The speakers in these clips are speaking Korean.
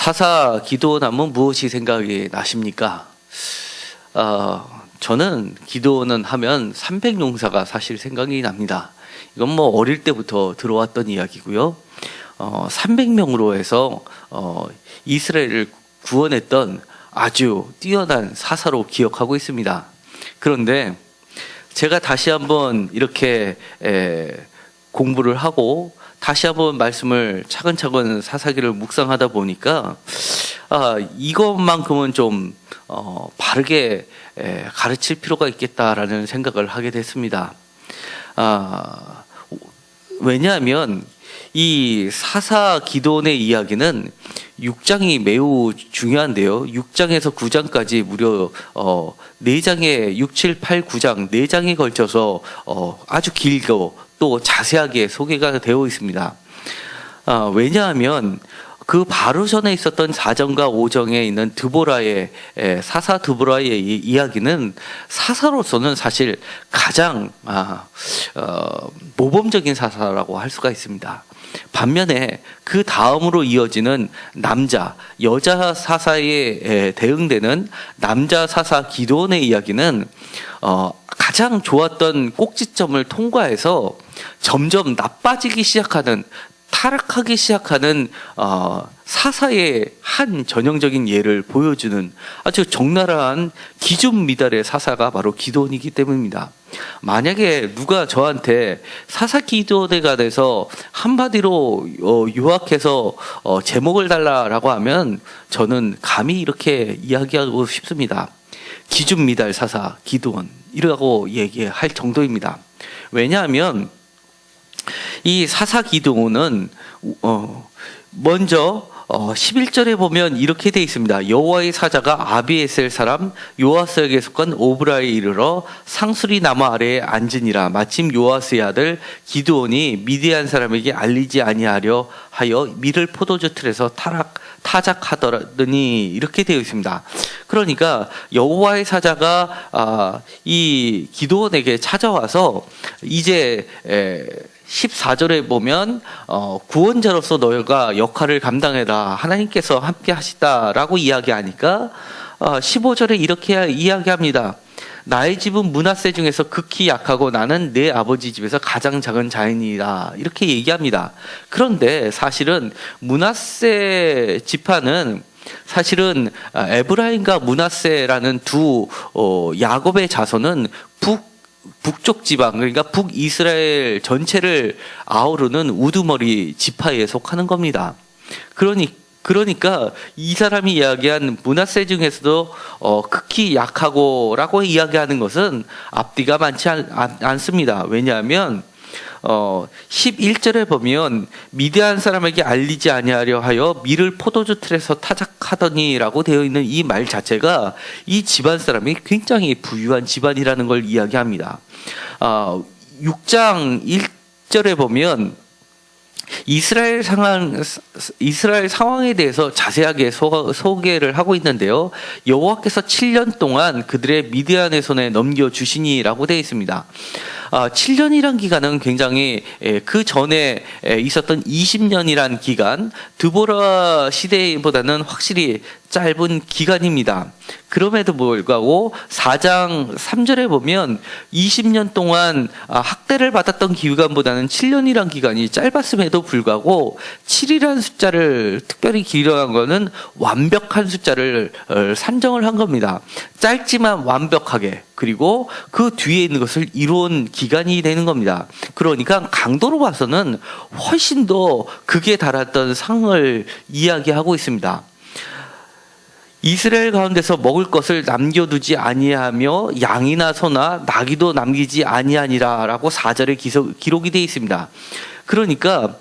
사사 기도원하면 무엇이 생각이 나십니까? 저는 기도원 하면 300용사가 사실 생각이 납니다. 이건 뭐 어릴 때부터 들어왔던 이야기고요. 300명으로 해서 이스라엘을 구원했던 아주 뛰어난 사사로 기억하고 있습니다. 그런데 제가 다시 한번 이렇게 공부를 하고 다시 한번 말씀을 차근차근 사사기를 묵상하다 보니까 이것만큼은 좀 바르게 가르칠 필요가 있겠다라는 생각을 하게 됐습니다. 왜냐하면 이 사사 기도원의 이야기는 6장이 매우 중요한데요. 6장에서 9장까지 무려 4장에 6, 7, 8, 9장 4장에 걸쳐서 아주 길고 또 자세하게 소개가 되어 있습니다. 왜냐하면 그 바로 전에 있었던 4장과 5장에 있는 드보라의 사사 드보라의 이야기는 사사로서는 사실 가장 모범적인 사사라고 할 수가 있습니다. 반면에 그 다음으로 이어지는 여자 사사에 대응되는 남자 사사 기도원의 이야기는 가장 좋았던 꼭지점을 통과해서 점점 나빠지기 시작하는, 타락하기 시작하는 사사의 한 전형적인 예를 보여주는 아주 적나라한 기준 미달의 사사가 바로 기도원이기 때문입니다. 만약에 누가 저한테 사사 기도원에 관해서 한마디로 요약해서 제목을 달라라고 하면 저는 감히 이렇게 이야기하고 싶습니다. 기준 미달 사사 기도원이라고 얘기할 정도입니다. 왜냐하면 이 사사 기도원은 먼저 11절에 보면 이렇게 되어 있습니다. 여호와의 사자가 아비에셀 사람 요아스에게 속한 오브라에 이르러 상수리 나무 아래에 앉으니라. 마침 요아스의 아들 기드온이 미디안 사람에게 알리지 아니하려 하여 밀을 포도주 틀에서 타작하더니 이렇게 되어 있습니다. 그러니까 여호와의 사자가 이 기드온에게 찾아와서 이제 14절에 보면 구원자로서 너희가 역할을 감당해라, 하나님께서 함께 하시다라고 이야기하니까 15절에 이렇게 이야기합니다. 나의 집은 므낫세 중에서 극히 약하고 나는 내 아버지 집에서 가장 작은 자이니라, 이렇게 얘기합니다. 그런데 사실은 므낫세 지파는 사실은 에브라임과 므낫세라는 두 야곱의 자손은 북쪽 지방, 그러니까 북이스라엘 전체를 아우르는 우두머리 지파에 속하는 겁니다. 그러니까 이 사람이 이야기한 므낫세 중에서도 극히 약하고라고 이야기하는 것은 앞뒤가 많지 않습니다. 왜냐하면 11절에 보면 미디안 사람에게 알리지 아니하려 하여 밀을 포도주 틀에서 타작하더니라고 되어 있는 이 말 자체가 이 집안 사람이 굉장히 부유한 집안이라는 걸 이야기합니다. 6장 1절에 보면 이스라엘 상황에 대해서 자세하게 소개를 하고 있는데요. 여호와께서 7년 동안 그들의 미디안의 손에 넘겨주시니라고 되어 있습니다. 7년이란 기간은 굉장히 그 전에 있었던 20년이란 기간, 드보라 시대보다는 확실히 짧은 기간입니다. 그럼에도 불구하고 4장 3절에 보면 20년 동안 학대를 받았던 기간보다는 7년이란 기간이 짧았음에도 불구하고 7이라는 숫자를 특별히 기록한 것은 완벽한 숫자를 산정을 한 겁니다. 짧지만 완벽하게, 그리고 그 뒤에 있는 것을 이루은 기간이 되는 겁니다. 그러니까 강도로 봐서는 훨씬 더 극에 달했던 상을 이야기하고 있습니다. 이스라엘 가운데서 먹을 것을 남겨두지 아니하며 양이나 소나 나귀도 남기지 아니하니라라고 4절에 기록이 되어 있습니다. 그러니까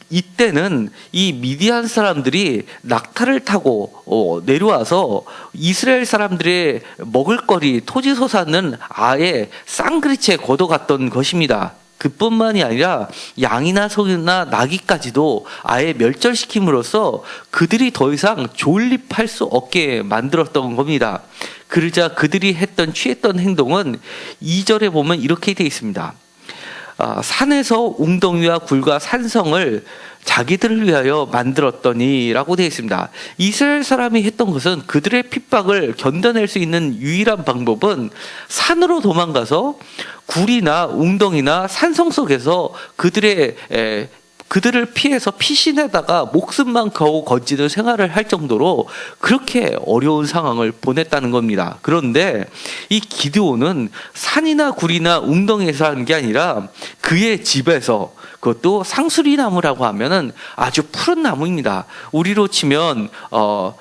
이때는 이 미디안 사람들이 낙타를 타고 내려와서 이스라엘 사람들의 먹을거리, 토지소산은 아예 쌍그리째 걷어갔던 것입니다. 그뿐만이 아니라 양이나 소나 나귀까지도 아예 멸절시킴으로써 그들이 더 이상 존립할 수 없게 만들었던 겁니다. 그러자 그들이 취했던 행동은 2절에 보면 이렇게 되어 있습니다. 산에서 웅덩이와 굴과 산성을 자기들을 위하여 만들었더니라고 되어 있습니다. 이스라엘 사람이 했던 것은 그들의 핍박을 견뎌낼 수 있는 유일한 방법은 산으로 도망가서 굴이나 웅덩이나 산성 속에서 그들을 피해서 피신에다가 목숨만 겨우 건지는 생활을 할 정도로 그렇게 어려운 상황을 보냈다는 겁니다. 그런데 이 기드온은 산이나 굴이나 웅덩이에서 하는 게 아니라 그의 집에서, 그것도 상수리나무라고 하면은 아주 푸른 나무입니다. 우리로 치면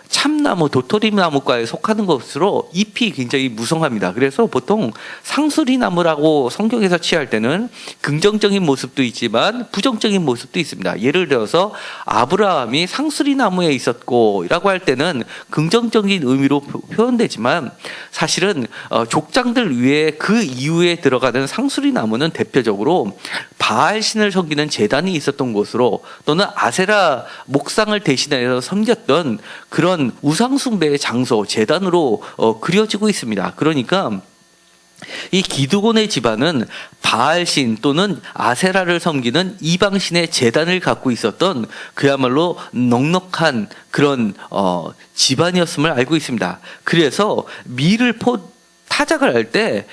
참나무, 도토리나무과에 속하는 것으로 잎이 굉장히 무성합니다. 그래서 보통 상수리나무라고 성경에서 취할 때는 긍정적인 모습도 있지만 부정적인 모습도 있습니다. 예를 들어서 아브라함이 상수리나무에 있었고라고 할 때는 긍정적인 의미로 표현되지만 사실은 족장들 위에 그 이후에 들어가는 상수리나무는 대표적으로 바알 신을 섬기는 제단이 있었던 곳으로, 또는 아세라 목상을 대신해서 섬겼던 그런 우상숭배의 장소, 제단으로 그려지고 있습니다. 그러니까 이 기드온의 집안은 바알신 또는 아세라를 섬기는 이방신의 제단을 갖고 있었던 그야말로 넉넉한 그런 집안이었음을 알고 있습니다. 그래서 밀을 타작을 할 때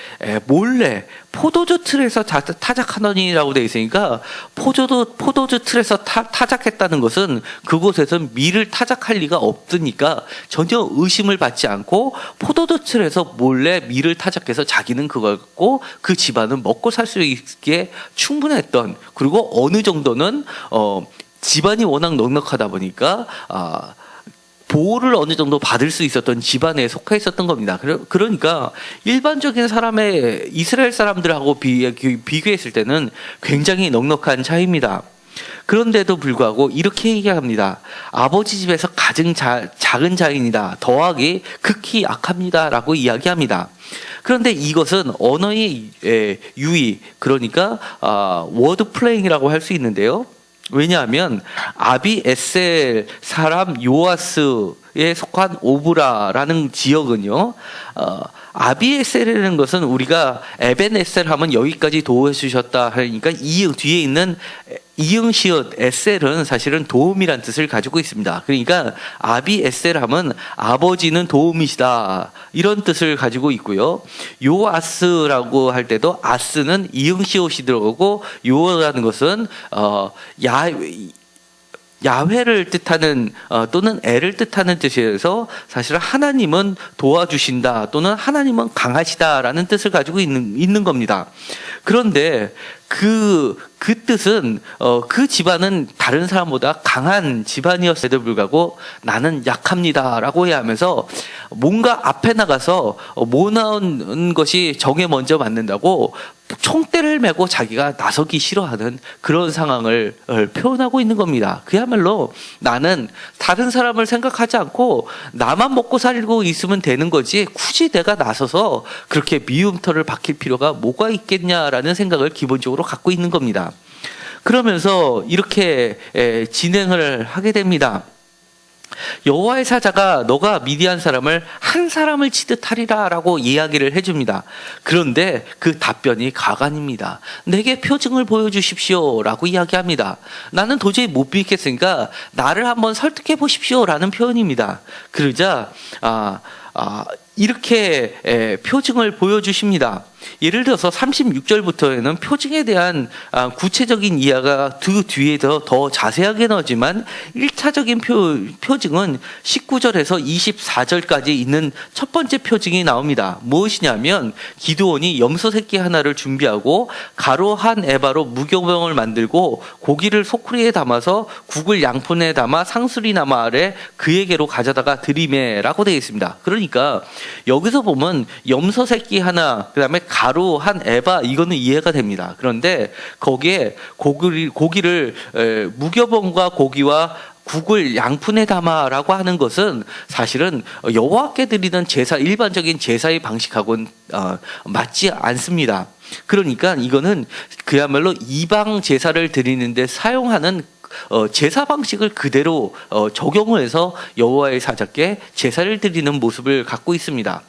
몰래 포도주 틀에서 타작하더니라고 되어 있으니까 포도주 틀에서 타작했다는 것은 그곳에서 밀을 타작할 리가 없으니까 전혀 의심을 받지 않고 포도주 틀에서 몰래 밀을 타작해서 자기는 그걸 갖고 그 집안은 먹고 살 수 있게 충분했던, 그리고 어느 정도는 집안이 워낙 넉넉하다 보니까 보호를 어느 정도 받을 수 있었던 집안에 속해 있었던 겁니다. 그러니까 일반적인 이스라엘 사람들하고 비교했을 때는 굉장히 넉넉한 차이입니다. 그런데도 불구하고 이렇게 얘기합니다. 아버지 집에서 가장 작은 자인이다. 더하기 극히 악합니다. 라고 이야기합니다. 그런데 이것은 언어의 유의, 그러니까 워드 플레잉이라고 할 수 있는데요. 왜냐하면 아비에셀 사람 요아스에 속한 오브라라는 지역은요, 아비에셀이라는 것은 우리가 에벤에셀 하면 여기까지 도움해 주셨다 하니까 뒤에 있는 이응 시옷 에셀은 사실은 도움이란 뜻을 가지고 있습니다. 그러니까 아비에셀 하면 아버지는 도움이시다, 이런 뜻을 가지고 있고요. 요아스라고 할 때도 아스는 이응 시옷이 들어오고, 요라는 것은 야훼를 뜻하는 또는 애를 뜻하는 뜻이어서 사실은 하나님은 도와주신다 또는 하나님은 강하시다라는 뜻을 가지고 있는 겁니다. 그런데 그 뜻은 그 집안은 다른 사람보다 강한 집안이었음에도 불구하고 나는 약합니다라고 해야 하면서 뭔가 앞에 나가서 못 나온 것이 정에 먼저 맞는다고 총대를 메고 자기가 나서기 싫어하는 그런 상황을 표현하고 있는 겁니다. 그야말로 나는 다른 사람을 생각하지 않고 나만 먹고 살고 있으면 되는 거지 굳이 내가 나서서 그렇게 미움터를 박힐 필요가 뭐가 있겠냐라는 생각을 기본적으로 갖고 있는 겁니다. 그러면서 이렇게 진행을 하게 됩니다. 여호와의 사자가 너가 미디안 사람을 한 사람을 치듯 하리라 라고 이야기를 해줍니다. 그런데 그 답변이 가관입니다. 내게 표징을 보여주십시오 라고 이야기합니다. 나는 도저히 못 믿겠으니까 나를 한번 설득해 보십시오 라는 표현입니다. 그러자 이렇게 표징을 보여주십니다. 예를 들어서 36절부터에는 표징에 대한 구체적인 이야기가 그 뒤에 더 자세하게 나오지만 1차적인 표징은 19절에서 24절까지 있는 첫 번째 표징이 나옵니다. 무엇이냐면 기드온이 염소 새끼 하나를 준비하고 가루 한 에바로 무교병을 만들고 고기를 소쿠리에 담아서 국을 양푼에 담아 상수리나무 아래 그에게로 가져다가 들이매라고 되어 있습니다. 그러니까 여기서 보면 염소 새끼 하나, 그 다음에 가루 한 에바, 이거는 이해가 됩니다. 그런데 거기에 고기를 무교병과 고기와 국을 양푼에 담아라고 하는 것은 사실은 여호와께 드리는 제사, 일반적인 제사의 방식하고는 맞지 않습니다. 그러니까 이거는 그야말로 이방 제사를 드리는데 사용하는 제사 방식을 그대로 적용을 해서 여호와의 사자께 제사를 드리는 모습을 갖고 있습니다.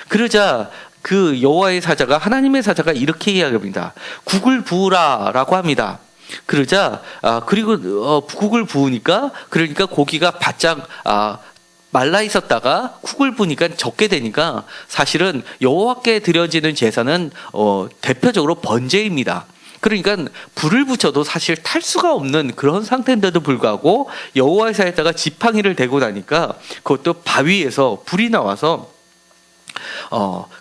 그러자 그 여호와의 사자가 하나님의 사자가 이렇게 이야기합니다. 국을 부으라라고 합니다. 그러자 그리고 국을 부으니까 그러니까 고기가 바짝 말라 있었다가 국을 부으니까 적게 되니까 사실은 여호와께 드려지는 제사는 대표적으로 번제입니다. 그러니까 불을 붙여도 사실 탈 수가 없는 그런 상태인데도 불구하고 여호와의 사자가 지팡이를 대고 나니까 그것도 바위에서 불이 나와서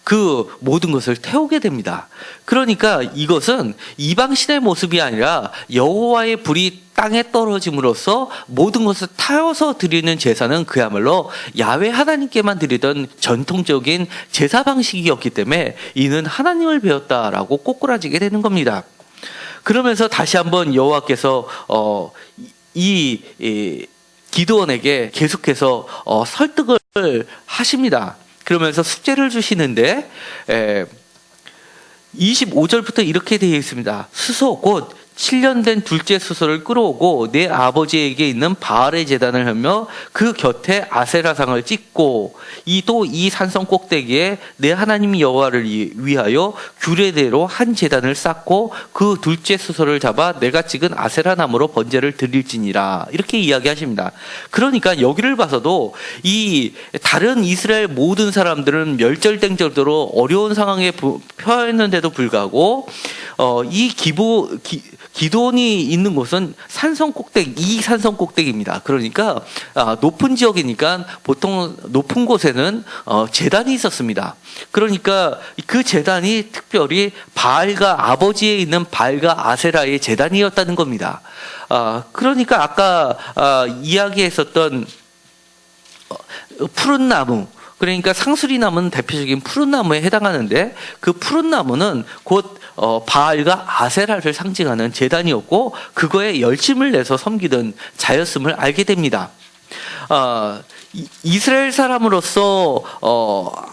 그 모든 것을 태우게 됩니다. 그러니까 이것은 이방신의 모습이 아니라 여호와의 불이 땅에 떨어짐으로써 모든 것을 타워서 드리는 제사는 그야말로 야훼 하나님께만 드리던 전통적인 제사 방식이었기 때문에 이는 하나님을 배웠다라고 꼬꾸라지게 되는 겁니다. 그러면서 다시 한번 여호와께서 이 기드온에게 계속해서 설득을 하십니다. 그러면서 숙제를 주시는데 25절부터 이렇게 되어 있습니다. 수소 곧 7년 된 둘째 수소를 끌어오고 내 아버지에게 있는 바알의 제단을 하며 그 곁에 아세라상을 찍고 이 산성 꼭대기에 내 하나님 여호와를 위하여 규례대로 한 제단을 쌓고 그 둘째 수소를 잡아 내가 찍은 아세라 나무로 번제를 드릴지니라 이렇게 이야기하십니다. 그러니까 여기를 봐서도 이 다른 이스라엘 모든 사람들은 멸절된 정도로 어려운 상황에 처했는데도 불구하고 이 기드온이 있는 곳은 산성 꼭대기입니다. 그러니까 높은 지역이니까 보통 높은 곳에는 제단이 있었습니다. 그러니까 그 제단이 특별히 바알과 아버지에 있는 바알과 아세라의 제단이었다는 겁니다. 그러니까 아까 이야기했었던 푸른 나무, 그러니까 상수리나무는 대표적인 푸른 나무에 해당하는데 그 푸른 나무는 곧 바알과 아세라를 상징하는 제단이었고 그거에 열심을 내서 섬기던 자였음을 알게 됩니다. 이스라엘 사람으로서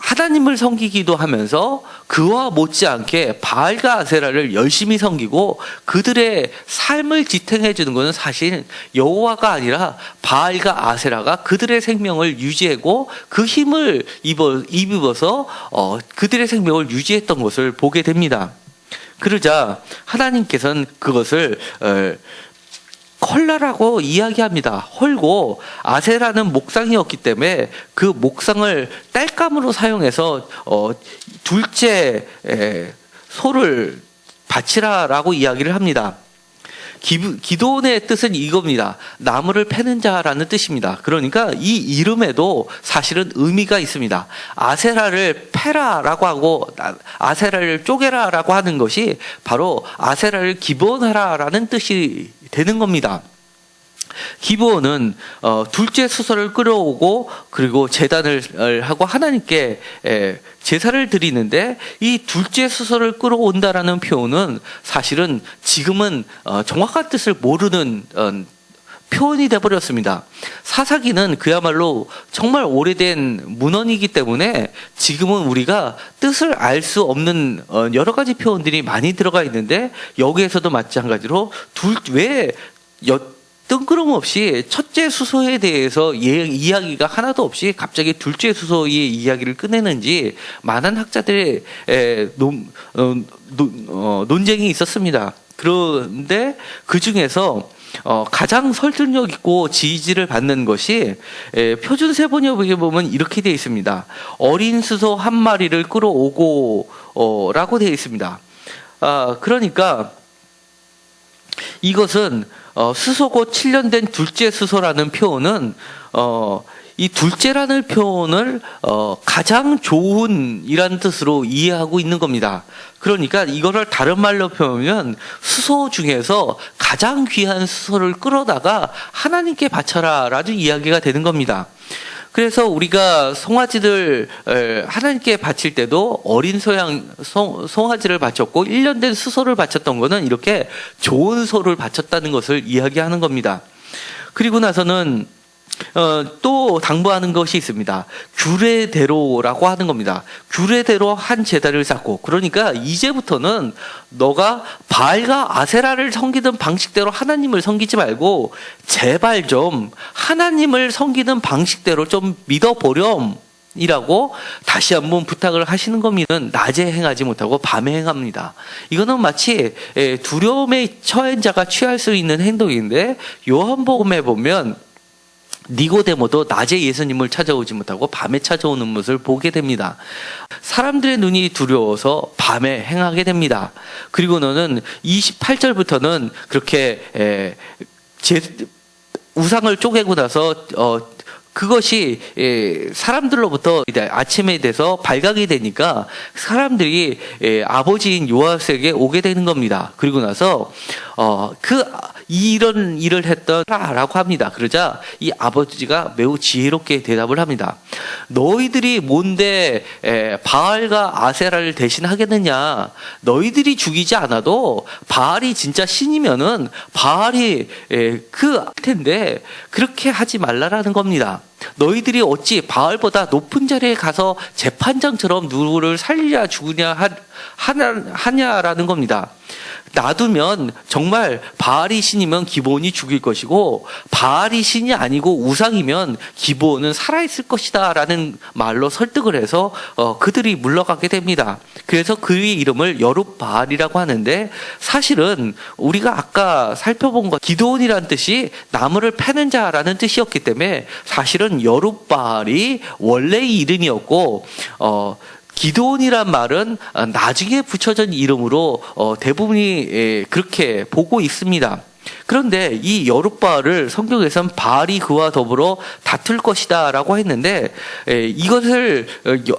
하나님을 섬기기도 하면서 그와 못지않게 바알과 아세라를 열심히 섬기고 그들의 삶을 지탱해 주는 것은 사실 여호와가 아니라 바알과 아세라가 그들의 생명을 유지하고 그 힘을 입어서 그들의 생명을 유지했던 것을 보게 됩니다. 그러자 하나님께서는 그것을 컬라라고 이야기합니다. 헐고 아세라는 목상이었기 때문에 그 목상을 땔감으로 사용해서 둘째 소를 바치라라고 이야기를 합니다. 기드온의 뜻은 이겁니다. 나무를 패는 자라는 뜻입니다. 그러니까 이 이름에도 사실은 의미가 있습니다. 아세라를 패라라고 하고 아세라를 쪼개라라고 하는 것이 바로 아세라를 기본하라라는 뜻이 되는 겁니다. 기브온은 둘째 수소를 끌어오고 그리고 제단을 하고 하나님께 제사를 드리는데 이 둘째 수소를 끌어온다라는 표현은 사실은 지금은 정확한 뜻을 모르는 표현이 되어버렸습니다. 사사기는 그야말로 정말 오래된 문헌이기 때문에 지금은 우리가 뜻을 알 수 없는 여러 가지 표현들이 많이 들어가 있는데 여기에서도 마찬가지로 뜬금없이 첫째 수소에 대해서 이야기가 하나도 없이 갑자기 둘째 수소의 이야기를 꺼내는지 많은 학자들의 논쟁이 있었습니다. 그런데 그 중에서 가장 설득력 있고 지지를 받는 것이 표준 세번역에 보면 이렇게 되어 있습니다. 어린 수소 한 마리를 끌어오고 라고 되어 있습니다. 그러니까 이것은 수소고 7년 된 둘째 수소라는 표현은 이 둘째라는 표현을 가장 좋은이라는 뜻으로 이해하고 있는 겁니다. 그러니까 이거를 다른 말로 표현하면 수소 중에서 가장 귀한 수소를 끌어다가 하나님께 바쳐라라는 이야기가 되는 겁니다. 그래서 우리가 송아지들 하나님께 바칠 때도 어린 송아지를 바쳤고 1년 된 수소를 바쳤던 거는 이렇게 좋은 소를 바쳤다는 것을 이야기하는 겁니다. 그리고 나서는 또 당부하는 것이 있습니다. 규례대로라고 하는 겁니다. 규례대로 한 제단을 쌓고, 그러니까 이제부터는 너가 바알과 아세라를 섬기던 방식대로 하나님을 섬기지 말고 제발 좀 하나님을 섬기는 방식대로 좀 믿어보렴 이라고 다시 한번 부탁을 하시는 겁니다. 낮에 행하지 못하고 밤에 행합니다. 이거는 마치 두려움에 처한 자가 취할 수 있는 행동인데, 요한복음에 보면 니고데모도 낮에 예수님을 찾아오지 못하고 밤에 찾아오는 모습을 보게 됩니다. 사람들의 눈이 두려워서 밤에 행하게 됩니다. 그리고는 28절부터는 그렇게 우상을 쪼개고 나서 그것이 사람들로부터 아침에 돼서 발각이 되니까 사람들이 아버지인 요아스에게 오게 되는 겁니다. 그리고 나서 이런 일을 했던 라고 합니다. 그러자 이 아버지가 매우 지혜롭게 대답을 합니다. 너희들이 뭔데 바알과 아세라를 대신하겠느냐? 너희들이 죽이지 않아도 바알이 진짜 신이면은 바알이 그 텐데 그렇게 하지 말라라는 겁니다. 너희들이 어찌 바알보다 높은 자리에 가서 재판장처럼 누구를 살리냐 죽으냐 하냐라는 겁니다. 놔두면 정말 바알이 신이면 기브온이 죽일 것이고, 바알이 신이 아니고 우상이면 기브온은 살아있을 것이다 라는 말로 설득을 해서 그들이 물러가게 됩니다. 그래서 그의 이름을 여룹바알이라고 하는데, 사실은 우리가 아까 살펴본 것 기드온이라는 뜻이 나무를 패는 자라는 뜻이었기 때문에 사실은 여룹바알이 원래의 이름이었고, 기드온이란 말은 나중에 붙여진 이름으로 대부분이 그렇게 보고 있습니다. 그런데 이 여룹바알을 성경에서는 바알이 그와 더불어 다툴 것이다 라고 했는데, 이것을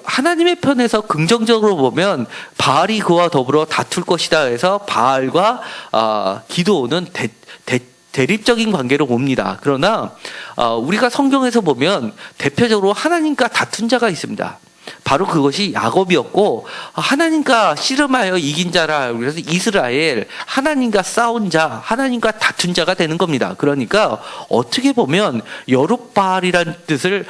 하나님의 편에서 긍정적으로 보면 바알이 그와 더불어 다툴 것이다 해서 바알과 기드온은 대립적인 관계로 봅니다. 그러나 우리가 성경에서 보면 대표적으로 하나님과 다툰 자가 있습니다. 바로 그것이 야곱이었고, 하나님과 씨름하여 이긴 자라. 그래서 이스라엘, 하나님과 싸운 자, 하나님과 다툰 자가 되는 겁니다. 그러니까 어떻게 보면 여룹바알이라는 뜻을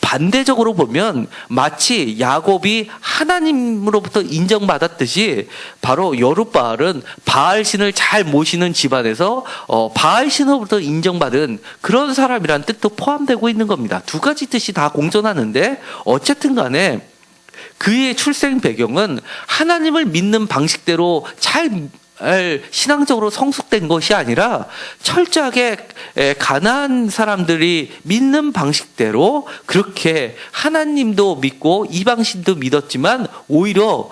반대적으로 보면 마치 야곱이 하나님으로부터 인정받았듯이, 바로 여룹바알은 바알신을 잘 모시는 집안에서 바알신으로부터 인정받은 그런 사람이라는 뜻도 포함되고 있는 겁니다. 두 가지 뜻이 다 공존하는데, 어쨌든 간에 그의 출생 배경은 하나님을 믿는 방식대로 잘 신앙적으로 성숙된 것이 아니라 철저하게 가나안 사람들이 믿는 방식대로 그렇게 하나님도 믿고 이방신도 믿었지만, 오히려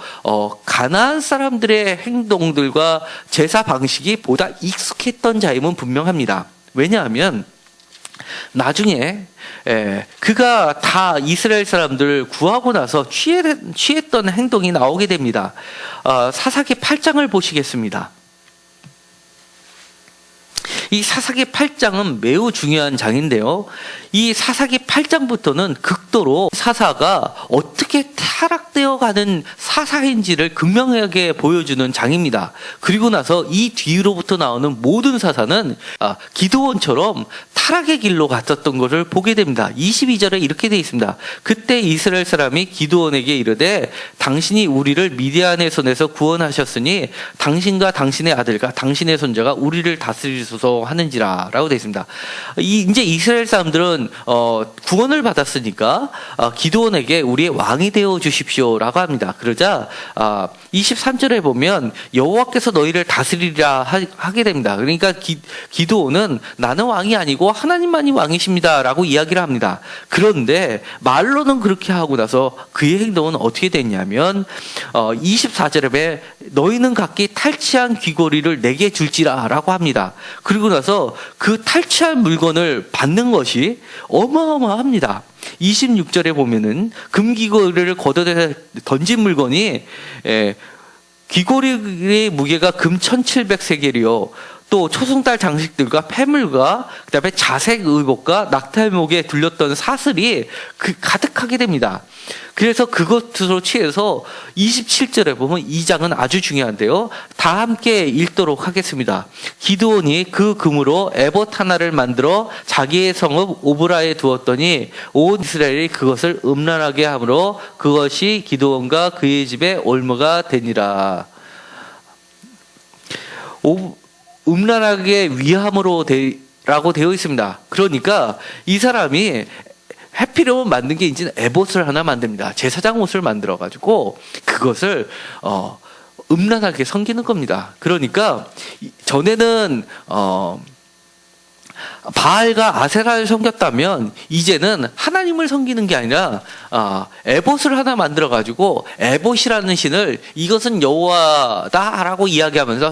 가나안 사람들의 행동들과 제사 방식이 보다 익숙했던 자임은 분명합니다. 왜냐하면 나중에 그가 다 이스라엘 사람들을 구하고 나서 취했던 행동이 나오게 됩니다. 사사기 8장을 보시겠습니다. 이 사사기 8장은 매우 중요한 장인데요. 이 사사기 8장부터는 극도로 사사가 어떻게 타락되어 가는 사사인지를 극명하게 보여주는 장입니다. 그리고 나서 이 뒤로부터 나오는 모든 사사는 기드온처럼 타락의 길로 갔었던 것을 보게 됩니다. 22절에 이렇게 되어 있습니다. 그때 이스라엘 사람이 기드온에게 이르되 당신이 우리를 미디안의 손에서 구원하셨으니 당신과 당신의 아들과 당신의 손자가 우리를 다스리소서 하는지라 라고 되어 있습니다. 이제 이스라엘 사람들은 구원을 받았으니까 기드온에게 우리의 왕이 되어 주십시오 라고 합니다. 그러자 23절에 보면 여호와께서 너희를 다스리리라 하게 됩니다. 그러니까 기드온은 나는 왕이 아니고 하나님만이 왕이십니다 라고 이야기를 합니다. 그런데 말로는 그렇게 하고 나서 그의 행동은 어떻게 됐냐면 24절에 너희는 각기 탈취한 귀고리를 내게 줄지라 라고 합니다. 그리고 나서 그 탈취한 물건을 받는 것이 어마어마합니다. 26절에 보면은 금귀고리를 걷어내 던진 물건이 귀고리의 무게가 금 1700세겔이요. 또 초승달 장식들과 패물과 그다음에 자색 의복과 낙타목에 둘렸던 사슬이 가득하게 됩니다. 그래서 그것으로 취해서 27절에 보면 이 장은 아주 중요한데요. 다 함께 읽도록 하겠습니다. 기드온이 그 금으로 에봇 하나를 만들어 자기의 성읍 오브라에 두었더니 온 이스라엘이 그것을 음란하게 하므로 그것이 기드온과 그의 집에 올무가 되니라. 음란하게 위함으로 라고 되어 있습니다. 그러니까 이 사람이 해피려면 만든 게 이제 에봇을 하나 만듭니다. 제사장 옷을 만들어 가지고 그것을 음란하게 섬기는 겁니다. 그러니까 전에는 바알과 아세라를 섬겼다면 이제는 하나님을 섬기는 게 아니라 에봇을 하나 만들어 가지고 에봇이라는 신을 이것은 여호와다라고 이야기하면서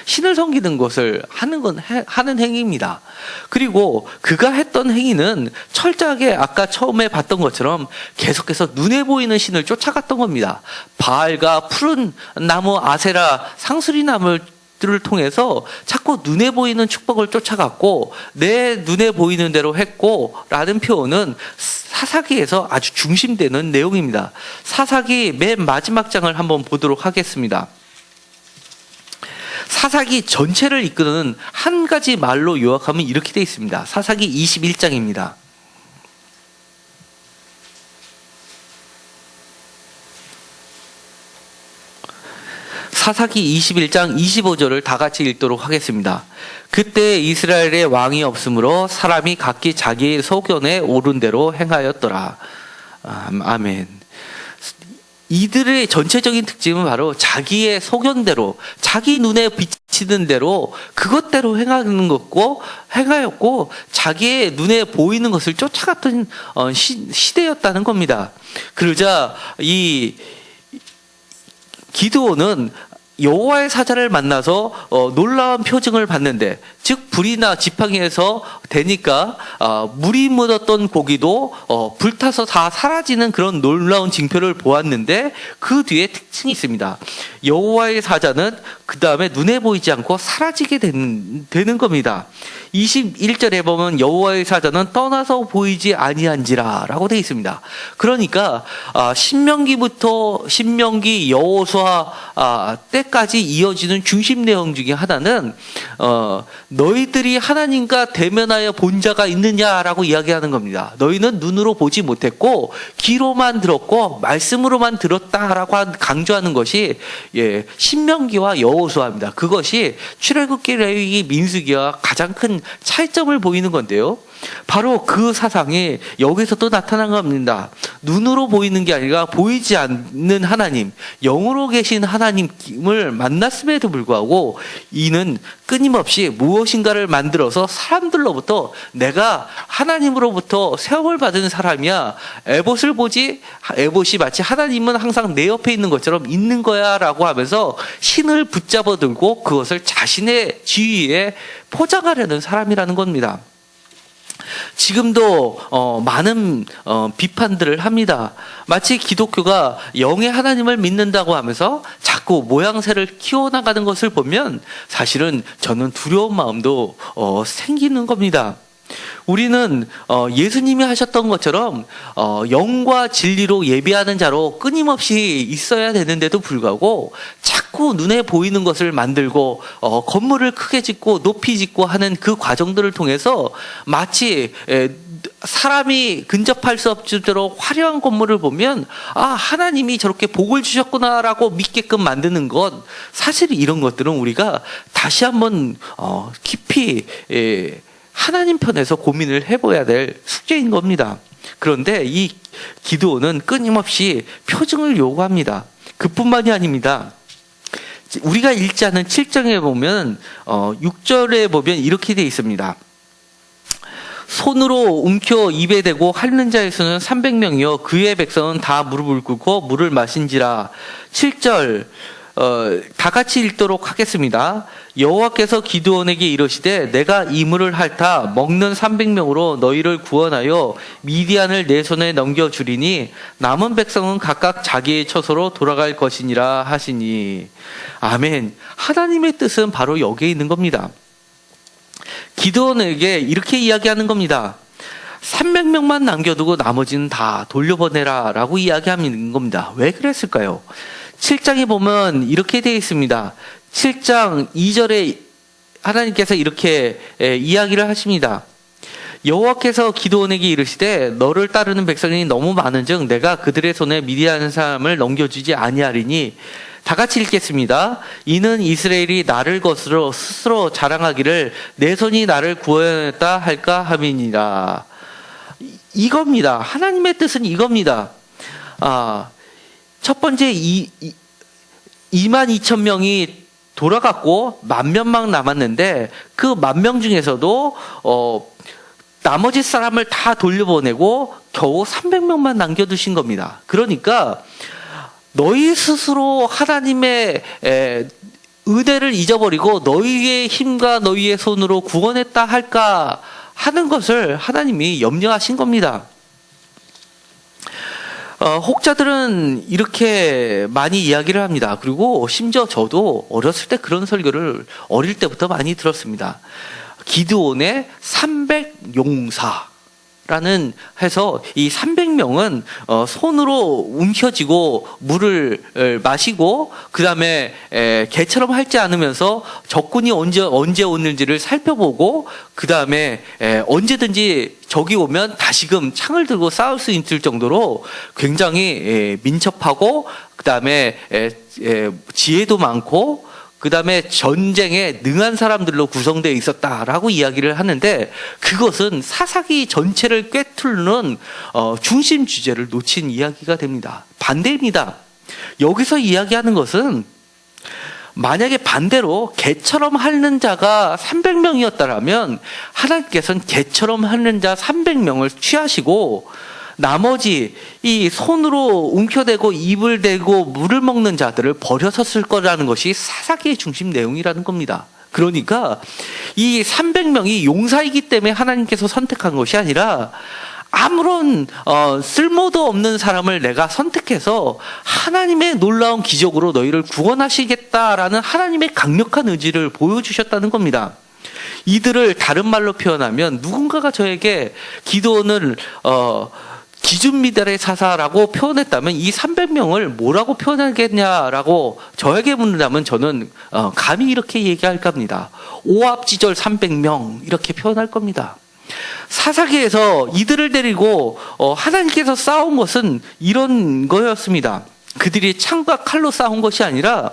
신을 섬기는 것을 하는 행위입니다. 그리고 그가 했던 행위는 철저하게 아까 처음에 봤던 것처럼 계속해서 눈에 보이는 신을 쫓아갔던 겁니다. 바알과 푸른 나무 아세라 상수리 나무를 통해서 자꾸 눈에 보이는 축복을 쫓아갔고 내 눈에 보이는 대로 했고 라는 표현은 사사기에서 아주 중심되는 내용입니다. 사사기 맨 마지막 장을 한번 보도록 하겠습니다. 사사기 전체를 이끄는 한 가지 말로 요약하면 이렇게 되어 있습니다. 사사기 21장입니다. 사사기 21장 25절을 다 같이 읽도록 하겠습니다. 그때 이스라엘에 왕이 없으므로 사람이 각기 자기 소견에 옳은 대로 행하였더라. 아멘. 이들의 전체적인 특징은 바로 자기의 소견대로, 자기 눈에 비치는 대로 그것대로 행하였고 자기의 눈에 보이는 것을 쫓아갔던 시대였다는 겁니다. 그러자 이 기드온은 여호와의 사자를 만나서 놀라운 표징을 받는데, 즉 불이나 지팡이에서 되니까 물이 묻었던 고기도 불타서 다 사라지는 그런 놀라운 징표를 보았는데 그 뒤에 특징이 있습니다. 여호와의 사자는 그 다음에 눈에 보이지 않고 사라지게 되는 겁니다. 21절에 보면 여호와의 사자는 떠나서 보이지 아니한지라 라고 되어 있습니다. 그러니까 신명기부터 신명기 여호수아 때까지 이어지는 중심 내용 중에 하나는 너희들이 하나님과 대면하여 본 자가 있느냐라고 이야기하는 겁니다. 너희는 눈으로 보지 못했고 귀로만 들었고 말씀으로만 들었다라고 강조하는 것이 신명기와 여호수아입니다. 그것이 출애굽기, 레위기, 민수기와 가장 큰 차이점을 보이는 건데요. 바로 그 사상이 여기서 또 나타난 겁니다. 눈으로 보이는 게 아니라 보이지 않는 하나님, 영으로 계신 하나님을 만났음에도 불구하고 이는 끊임없이 무엇인가를 만들어서 사람들로부터 내가 하나님으로부터 세움을 받은 사람이야, 에봇을 보지, 에봇이 마치 하나님은 항상 내 옆에 있는 것처럼 있는 거야 라고 하면서 신을 붙잡아 들고 그것을 자신의 지위에 포장하려는 사람이라는 겁니다. 지금도 많은 비판들을 합니다. 마치 기독교가 영의 하나님을 믿는다고 하면서 자꾸 모양새를 키워나가는 것을 보면 사실은 저는 두려운 마음도 생기는 겁니다. 우리는 예수님이 하셨던 것처럼 영과 진리로 예배하는 자로 끊임없이 있어야 되는데도 불구하고 자꾸 눈에 보이는 것을 만들고 건물을 크게 짓고 높이 짓고 하는 그 과정들을 통해서 마치 사람이 근접할 수 없도록 화려한 건물을 보면 하나님이 저렇게 복을 주셨구나라고 믿게끔 만드는 것, 사실 이런 것들은 우리가 다시 한번 깊이 하나님 편에서 고민을 해봐야 될 숙제인 겁니다. 그런데 이 기드온은 끊임없이 표징을 요구합니다. 그뿐만이 아닙니다. 우리가 읽지 않은 7장에 보면 6절에 보면 이렇게 되어 있습니다. 손으로 움켜 입에 대고 핥는 자의 수는 300명이요 그의 백성은 다 무릎을 꿇고 물을 마신지라. 7절 다 같이 읽도록 하겠습니다. 여호와께서 기드온에게 이르시되 내가 이 물을 핥아 먹는 300명으로 너희를 구원하여 미디안을 내 손에 넘겨주리니 남은 백성은 각각 자기의 처소로 돌아갈 것이니라 하시니. 아멘. 하나님의 뜻은 바로 여기에 있는 겁니다. 기드온에게 이렇게 이야기하는 겁니다. 300명만 남겨두고 나머지는 다 돌려보내라 라고 이야기하는 겁니다. 왜 그랬을까요? 7장에 보면 이렇게 되어 있습니다. 7장 2절에 하나님께서 이렇게 이야기를 하십니다. 여호와께서 기드온에게 이르시되 너를 따르는 백성이 너무 많은즉 내가 그들의 손에 미디안 사람을 넘겨주지 아니하리니. 다 같이 읽겠습니다. 이는 이스라엘이 나를 거스러 스스로 자랑하기를 내 손이 나를 구원했다 할까 함이니라. 이겁니다. 하나님의 뜻은 이겁니다. 첫 번째 22,000명이 돌아갔고 10,000명 남았는데 그 10,000명 중에서도 나머지 사람을 다 돌려보내고 겨우 300명만 남겨두신 겁니다. 그러니까 너희 스스로 하나님의 은혜를 잊어버리고 너희의 힘과 너희의 손으로 구원했다 할까 하는 것을 하나님이 염려하신 겁니다. 혹자들은 이렇게 많이 이야기를 합니다. 그리고 심지어 저도 어렸을 때 그런 설교를 어릴 때부터 많이 들었습니다. 기드온의 300용사라는 해서 이 300명은 손으로 움켜쥐고 물을 마시고 그 다음에 개처럼 핥지 않으면서 적군이 언제 오는지를 살펴보고 그 다음에 언제든지 적이 오면 다시금 창을 들고 싸울 수 있을 정도로 굉장히 민첩하고 그 다음에 지혜도 많고 그 다음에 전쟁에 능한 사람들로 구성되어 있었다라고 이야기를 하는데 그것은 사사기 전체를 꿰뚫는 중심 주제를 놓친 이야기가 됩니다. 반대입니다. 여기서 이야기하는 것은 만약에 반대로 개처럼 핥는 자가 300명이었다면 하나님께서는 개처럼 핥는 자 300명을 취하시고 나머지 이 손으로 움켜대고 입을 대고 물을 먹는 자들을 버려섰을 거라는 것이 사사기의 중심 내용이라는 겁니다. 그러니까 이 300명이 용사이기 때문에 하나님께서 선택한 것이 아니라 아무런 쓸모도 없는 사람을 내가 선택해서 하나님의 놀라운 기적으로 너희를 구원하시겠다라는 하나님의 강력한 의지를 보여주셨다는 겁니다. 이들을 다른 말로 표현하면 누군가가 저에게 기드온을 기준 미달의 사사라고 표현했다면 이 300명을 뭐라고 표현하겠냐라고 저에게 묻는다면 저는 감히 이렇게 얘기할 겁니다. 오합지졸 300명 이렇게 표현할 겁니다. 사사기에서 이들을 데리고 하나님께서 싸운 것은 이런 거였습니다. 그들이 창과 칼로 싸운 것이 아니라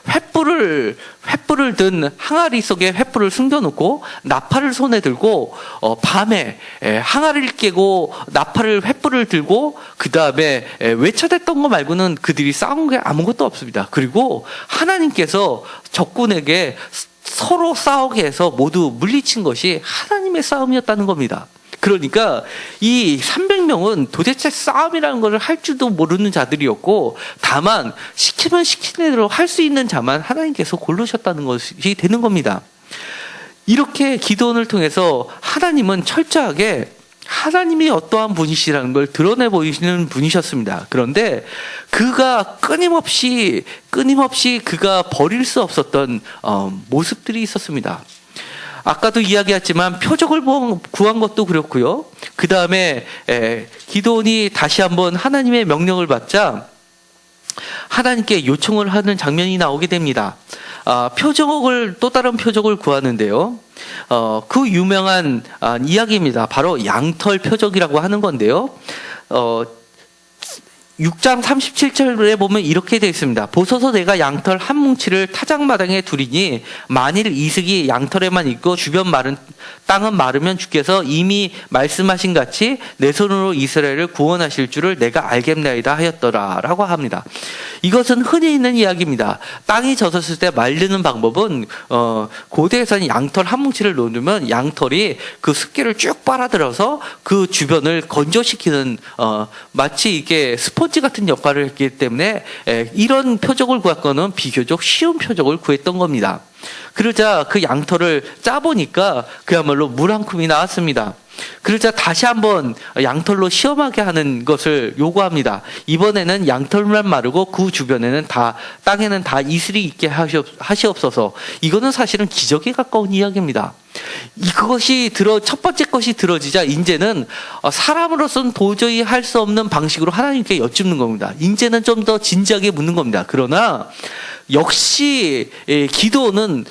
횃불을 든 항아리 속에 횃불을 숨겨놓고 나팔을 손에 들고 밤에 항아리를 깨고 횃불을 들고 그 다음에 외쳐댔던 거 말고는 그들이 싸운 게 아무것도 없습니다. 그리고 하나님께서 적군에게 서로 싸우게 해서 모두 물리친 것이 하나님의 싸움이었다는 겁니다. 그러니까 이 300명은 도대체 싸움이라는 것을 할 줄도 모르는 자들이었고 다만 시키면 시키는 대로 할 수 있는 자만 하나님께서 고르셨다는 것이 되는 겁니다. 이렇게 기도원을 통해서 하나님은 철저하게 하나님이 어떠한 분이시라는 걸 드러내 보이시는 분이셨습니다. 그런데 그가 끊임없이 그가 버릴 수 없었던 모습들이 있었습니다. 아까도 이야기했지만 표적을 구한 것도 그렇고요. 그 다음에 기드온이 다시 한번 하나님의 명령을 받자 하나님께 요청을 하는 장면이 나오게 됩니다. 또 다른 표적을 구하는데요. 그 유명한 이야기입니다. 바로 양털 표적이라고 하는 건데요. 6장 37절에 보면 이렇게 되어 있습니다. 보소서 내가 양털 한 뭉치를 타작마당에 두리니 만일 이슬이 양털에만 있고 주변 땅은 마르면 주께서 이미 말씀하신 같이 내 손으로 이스라엘을 구원하실 줄을 내가 알겠나이다 하였더라 라고 합니다. 이것은 흔히 있는 이야기입니다. 땅이 젖었을 때 말리는 방법은 고대에서는 양털 한 뭉치를 놓으면 양털이 그 습기를 쭉 빨아들여서 그 주변을 건조시키는 마치 이게 스펀지 같은 역할을 했기 때문에 이런 표적을 구했거는 비교적 쉬운 표적을 구했던 겁니다. 그러자 그 양털을 짜보니까 그야말로 물 한 줌이 나왔습니다. 그러자 다시 한번 양털로 시험하게 하는 것을 요구합니다. 이번에는 양털만 마르고 그 주변에는 땅에는 다 이슬이 있게 하시옵소서. 이거는 사실은 기적에 가까운 이야기입니다. 첫 번째 것이 들어지자 이제는 사람으로서는 도저히 할 수 없는 방식으로 하나님께 여쭙는 겁니다. 이제는 좀 더 진지하게 묻는 겁니다. 그러나 역시 기도는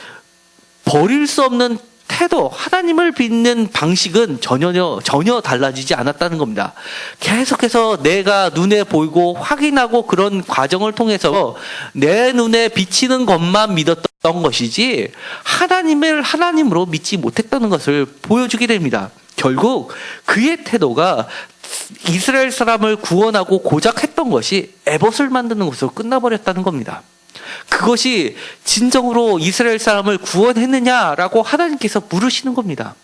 버릴 수 없는 태도, 하나님을 믿는 방식은 전혀 달라지지 않았다는 겁니다. 계속해서 내가 눈에 보이고 확인하고 그런 과정을 통해서 내 눈에 비치는 것만 믿었던 것이지 하나님을 하나님으로 믿지 못했다는 것을 보여주게 됩니다. 결국 그의 태도가 이스라엘 사람을 구원하고 고작 했던 것이 에봇을 만드는 것으로 끝나버렸다는 겁니다. 그것이 진정으로 이스라엘 사람을 구원했느냐라고 하나님께서 물으시는 겁니다.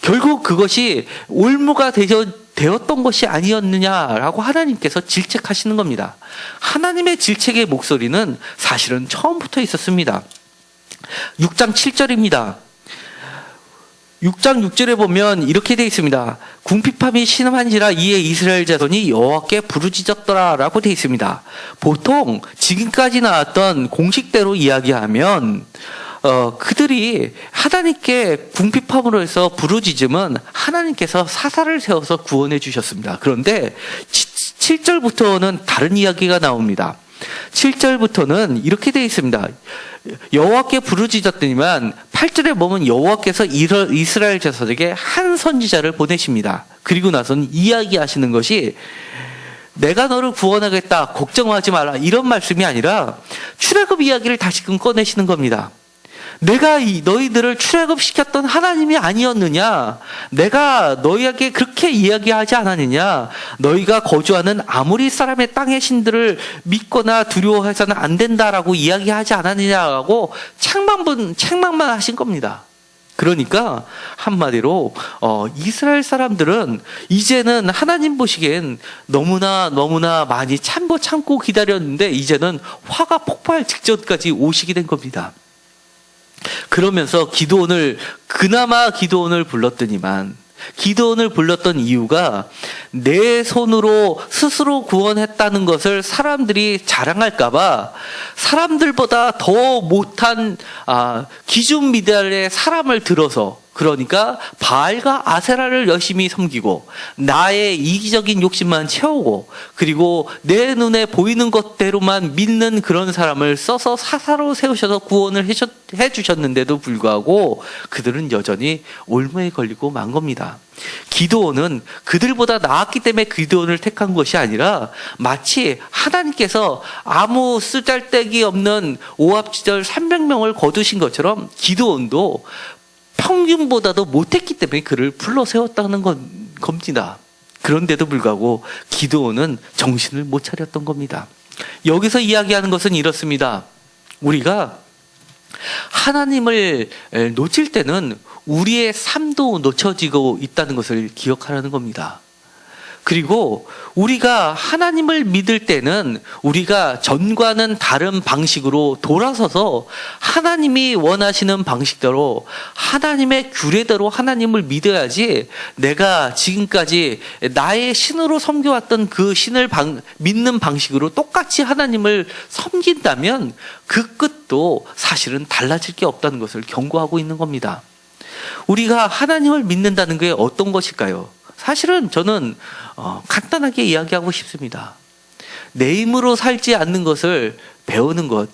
결국 그것이 올무가 되었던 것이 아니었느냐라고 하나님께서 질책하시는 겁니다. 하나님의 질책의 목소리는 사실은 처음부터 있었습니다. 6장 7절입니다. 6장 6절에 보면 이렇게 되어 있습니다. 궁핍함이 심한지라 이에 이스라엘 자손이 여호와께 부르짖었더라 라고 되어 있습니다. 보통 지금까지 나왔던 공식대로 이야기하면 그들이 하나님께 궁핍함으로 해서 부르짖으면 하나님께서 사사를 세워서 구원해 주셨습니다. 그런데 7절부터는 다른 이야기가 나옵니다. 7절부터는 이렇게 되어 있습니다. 여호와께 부르짖었더니만 8절에 보면 여호와께서 이스라엘 자손에게 한 선지자를 보내십니다. 그리고 나서는 이야기하시는 것이 내가 너를 구원하겠다 걱정하지 마라 이런 말씀이 아니라 출애굽 이야기를 다시금 꺼내시는 겁니다. 내가 너희들을 출애굽시켰던 하나님이 아니었느냐? 내가 너희에게 그렇게 이야기하지 않았느냐? 너희가 거주하는 아모리 사람의 땅의 신들을 믿거나 두려워해서는 안 된다라고 이야기하지 않았느냐고 책망만 하신 겁니다. 그러니까 한마디로 이스라엘 사람들은 이제는 하나님 보시기엔 너무나 많이 참고 기다렸는데 이제는 화가 폭발 직전까지 오시게 된 겁니다. 그러면서 그나마 기드온을 불렀더니만 기드온을 불렀던 이유가 내 손으로 스스로 구원했다는 것을 사람들이 자랑할까봐 사람들보다 더 못한 기준 미달의 사람을 들어서 그러니까 바알과 아세라를 열심히 섬기고 나의 이기적인 욕심만 채우고 그리고 내 눈에 보이는 것대로만 믿는 그런 사람을 써서 사사로 세우셔서 구원을 해주셨는데도 불구하고 그들은 여전히 올무에 걸리고 만 겁니다. 기드온은 그들보다 나았기 때문에 기드온을 택한 것이 아니라 마치 하나님께서 아무 쓰잘데기 없는 오합지졸 300명을 거두신 것처럼 기드온도 평균보다도 못했기 때문에 그를 불러 세웠다는 겁니다. 그런데도 불구하고 기드온은 정신을 못 차렸던 겁니다. 여기서 이야기하는 것은 이렇습니다. 우리가 하나님을 놓칠 때는 우리의 삶도 놓쳐지고 있다는 것을 기억하라는 겁니다. 그리고 우리가 하나님을 믿을 때는 우리가 전과는 다른 방식으로 돌아서서 하나님이 원하시는 방식대로 하나님의 규례대로 하나님을 믿어야지 내가 지금까지 나의 신으로 섬겨왔던 그 신을 믿는 방식으로 똑같이 하나님을 섬긴다면 그 끝도 사실은 달라질 게 없다는 것을 경고하고 있는 겁니다. 우리가 하나님을 믿는다는 게 어떤 것일까요? 사실은 저는 간단하게 이야기하고 싶습니다. 내 힘으로 살지 않는 것을 배우는 것,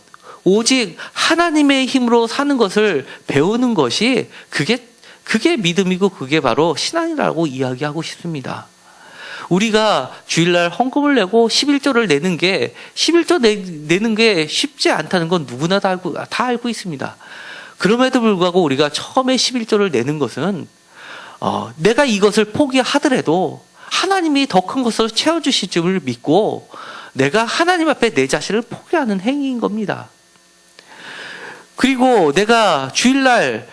오직 하나님의 힘으로 사는 것을 배우는 것이 그게 믿음이고 그게 바로 신앙이라고 이야기하고 싶습니다. 우리가 주일날 헌금을 내고 11조를 내는 게 11조 내는 게 쉽지 않다는 건 누구나 다 알고 있습니다. 그럼에도 불구하고 우리가 처음에 11조를 내는 것은 내가 이것을 포기하더라도 하나님이 더 큰 것을 채워주실 줄을 믿고 내가 하나님 앞에 내 자신을 포기하는 행위인 겁니다. 그리고 내가 주일날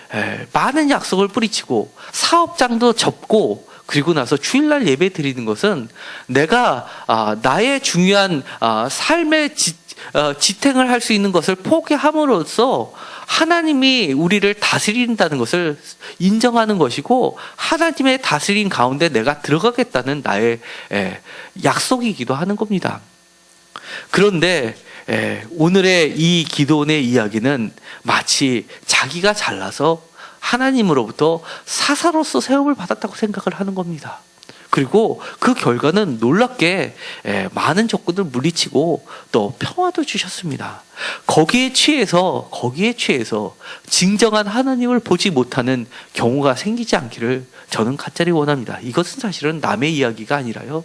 많은 약속을 뿌리치고 사업장도 접고 그리고 나서 주일날 예배 드리는 것은 내가 나의 중요한 삶의 지탱을 할 수 있는 것을 포기함으로써 하나님이 우리를 다스린다는 것을 인정하는 것이고 하나님의 다스림 가운데 내가 들어가겠다는 나의 약속이기도 하는 겁니다. 그런데 오늘의 이 기드온의 이야기는 마치 자기가 잘나서 하나님으로부터 사사로서 세움을 받았다고 생각을 하는 겁니다. 그리고 그 결과는 놀랍게 많은 적군을 물리치고 또 평화도 주셨습니다. 거기에 취해서 진정한 하나님을 보지 못하는 경우가 생기지 않기를 저는 간절히 원합니다. 이것은 사실은 남의 이야기가 아니라요.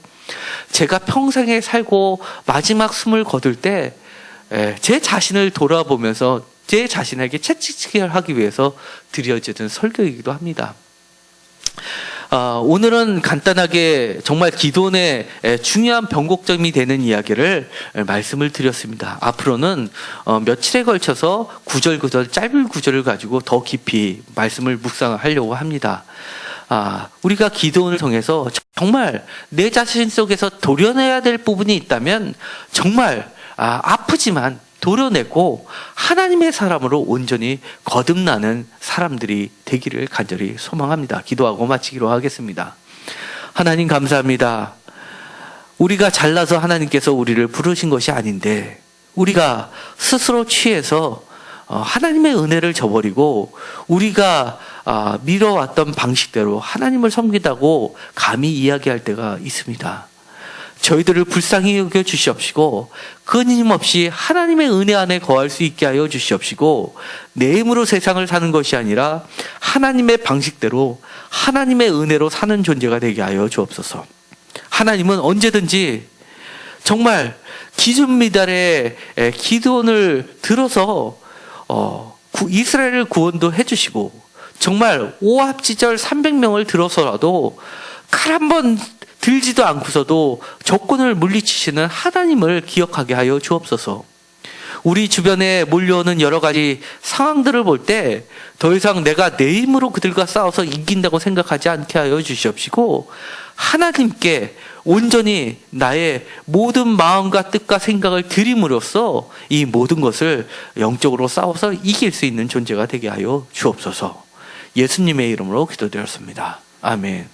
제가 평생에 살고 마지막 숨을 거둘 때 제 자신을 돌아보면서 제 자신에게 채찍질을 하기 위해서 드려지는 설교이기도 합니다. 오늘은 간단하게 정말 기도원의 중요한 변곡점이 되는 이야기를 말씀을 드렸습니다. 앞으로는 며칠에 걸쳐서 구절 짧은 구절을 가지고 더 깊이 말씀을 묵상하려고 합니다. 우리가 기도원을 통해서 정말 내 자신 속에서 도려내야 될 부분이 있다면 정말 아프지만 도려내고 하나님의 사람으로 온전히 거듭나는 사람들이 되기를 간절히 소망합니다. 기도하고 마치기로 하겠습니다. 하나님 감사합니다. 우리가 잘나서 하나님께서 우리를 부르신 것이 아닌데 우리가 스스로 취해서 하나님의 은혜를 저버리고 우리가 미뤄왔던 방식대로 하나님을 섬기다고 감히 이야기할 때가 있습니다. 저희들을 불쌍히 여겨 주시옵시고 끊임없이 하나님의 은혜 안에 거할 수 있게 하여 주시옵시고 내 힘으로 세상을 사는 것이 아니라 하나님의 방식대로 하나님의 은혜로 사는 존재가 되게 하여 주옵소서. 하나님은 언제든지 정말 기준 미달의 기도원을 들어서 이스라엘을 구원도 해주시고 정말 오합지절 300명을 들어서라도 칼 한 번 들지도 않고서도 적군을 물리치시는 하나님을 기억하게 하여 주옵소서. 우리 주변에 몰려오는 여러 가지 상황들을 볼 때 더 이상 내가 내 힘으로 그들과 싸워서 이긴다고 생각하지 않게 하여 주시옵시고 하나님께 온전히 나의 모든 마음과 뜻과 생각을 드림으로써 이 모든 것을 영적으로 싸워서 이길 수 있는 존재가 되게 하여 주옵소서. 예수님의 이름으로 기도드렸습니다. 아멘.